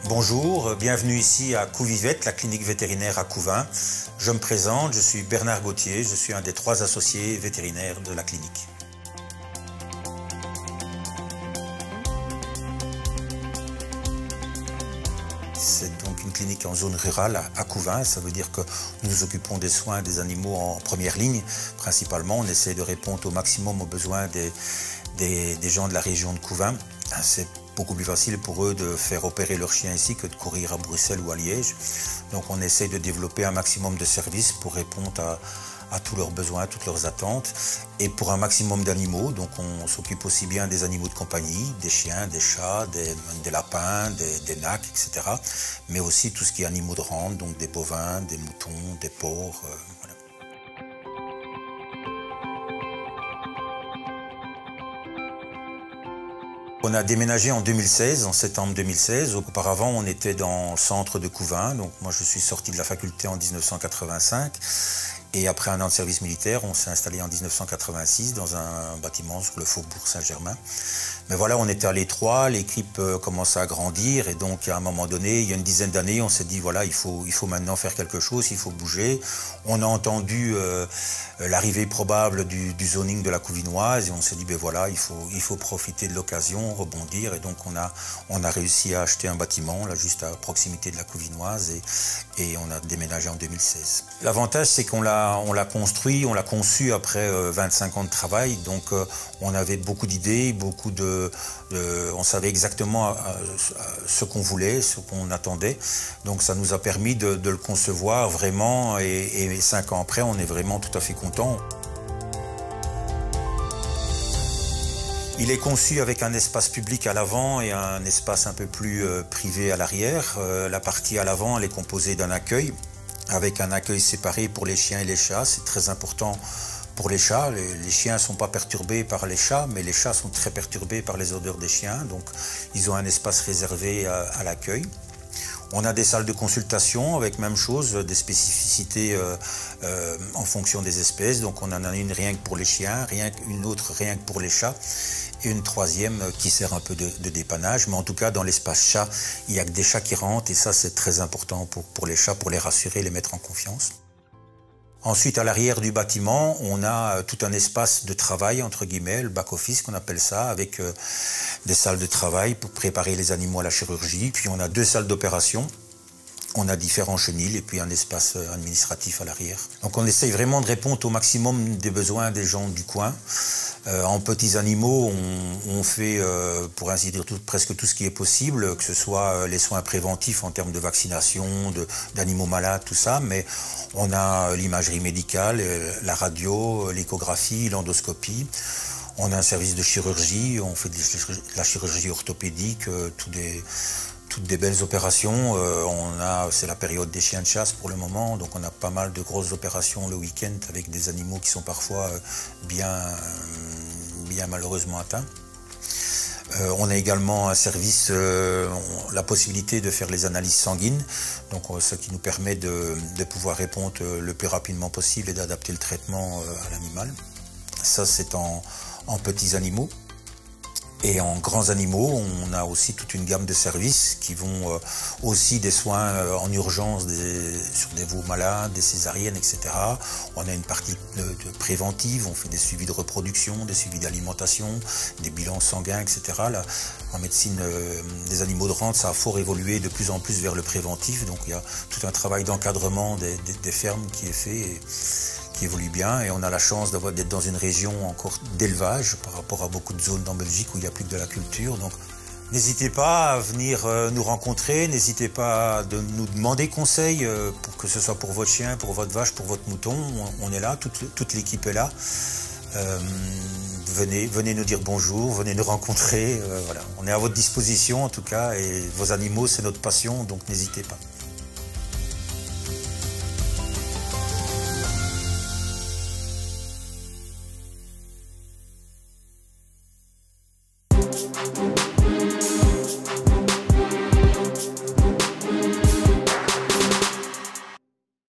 Bonjour, bienvenue ici à Couvivette, la clinique vétérinaire à Couvin. Je me présente, je suis Bernard Gauthier, je suis un des 3 associés vétérinaires de la clinique. C'est donc une clinique en zone rurale à Couvin, ça veut dire que nous nous occupons des soins des animaux en première ligne. Principalement, on essaie de répondre au maximum aux besoins des gens de la région de Couvin. C'est beaucoup plus facile pour eux de faire opérer leur chien ici que de courir à Bruxelles ou à Liège. Donc on essaie de développer un maximum de services pour répondre à tous leurs besoins, à toutes leurs attentes et pour un maximum d'animaux. Donc on s'occupe aussi bien des animaux de compagnie, des chiens, des chats, des lapins, des nacs, etc. Mais aussi tout ce qui est animaux de rente, donc des bovins, des moutons, des porcs. Voilà. On a déménagé en 2016, en septembre 2016. Auparavant, on était dans le centre de Couvin. Donc moi, je suis sorti de la faculté en 1985. Et après un an de service militaire, on s'est installé en 1986 dans un bâtiment sur le faubourg Saint-Germain. Mais voilà, on était à l'étroit, l'équipe commençait à grandir et donc à un moment donné, il y a une dizaine d'années, on s'est dit voilà, il faut maintenant faire quelque chose, il faut bouger. On a entendu l'arrivée probable du zoning de la Couvinoise et on s'est dit ben voilà, il faut profiter de l'occasion, rebondir et donc on a réussi à acheter un bâtiment là juste à proximité de la Couvinoise et on a déménagé en 2016. L'avantage c'est qu'on l'a construit, on l'a conçu après 25 ans de travail, donc on avait beaucoup d'idées, on savait exactement ce qu'on voulait, ce qu'on attendait, donc ça nous a permis de le concevoir vraiment et 5 ans après on est vraiment tout à fait content. Il est conçu avec un espace public à l'avant et un espace un peu plus privé à l'arrière. La partie à l'avant elle est composée d'un accueil avec un accueil séparé pour les chiens et les chats, c'est très important pour les chats. Les chiens ne sont pas perturbés par les chats, mais les chats sont très perturbés par les odeurs des chiens, donc ils ont un espace réservé à l'accueil. On a des salles de consultation avec même chose, des spécificités en fonction des espèces, donc on en a une rien que pour les chiens, une autre rien que pour les chats, et une troisième qui sert un peu de dépannage. Mais en tout cas, dans l'espace chat, il n'y a que des chats qui rentrent et ça, c'est très important pour les chats, pour les rassurer, les mettre en confiance. Ensuite, à l'arrière du bâtiment, on a tout un espace de travail, entre guillemets, le back-office qu'on appelle ça, avec des salles de travail pour préparer les animaux à la chirurgie. Puis on a 2 salles d'opération. On a différents chenils et puis un espace administratif à l'arrière. Donc on essaye vraiment de répondre au maximum des besoins des gens du coin. En petits animaux, on fait, pour ainsi dire, presque tout ce qui est possible, que ce soit les soins préventifs en termes de vaccination, d'animaux malades, tout ça, mais on a l'imagerie médicale, la radio, l'échographie, l'endoscopie. On a un service de chirurgie, on fait de la chirurgie orthopédique, toutes des belles opérations. C'est la période des chiens de chasse pour le moment, donc on a pas mal de grosses opérations le week-end avec des animaux qui sont parfois bien malheureusement atteints. On a également un service, la possibilité de faire les analyses sanguines, donc ce qui nous permet de pouvoir répondre le plus rapidement possible et d'adapter le traitement à l'animal. Ça c'est en petits animaux. Et en grands animaux, on a aussi toute une gamme de services qui vont aussi des soins en urgence sur des veaux malades, des césariennes, etc. On a une partie de préventive, on fait des suivis de reproduction, des suivis d'alimentation, des bilans sanguins, etc. Là, en médecine des animaux de rente, ça a fort évolué de plus en plus vers le préventif. Donc il y a tout un travail d'encadrement des fermes qui est fait. Qui évolue bien et on a la chance d'être dans une région encore d'élevage par rapport à beaucoup de zones en Belgique où il n'y a plus que de la culture. Donc n'hésitez pas à venir nous rencontrer, n'hésitez pas à nous demander conseil, pour que ce soit pour votre chien, pour votre vache, pour votre mouton. On est là, toute l'équipe est là. Venez nous dire bonjour, venez nous rencontrer. Voilà. On est à votre disposition en tout cas et vos animaux c'est notre passion donc n'hésitez pas.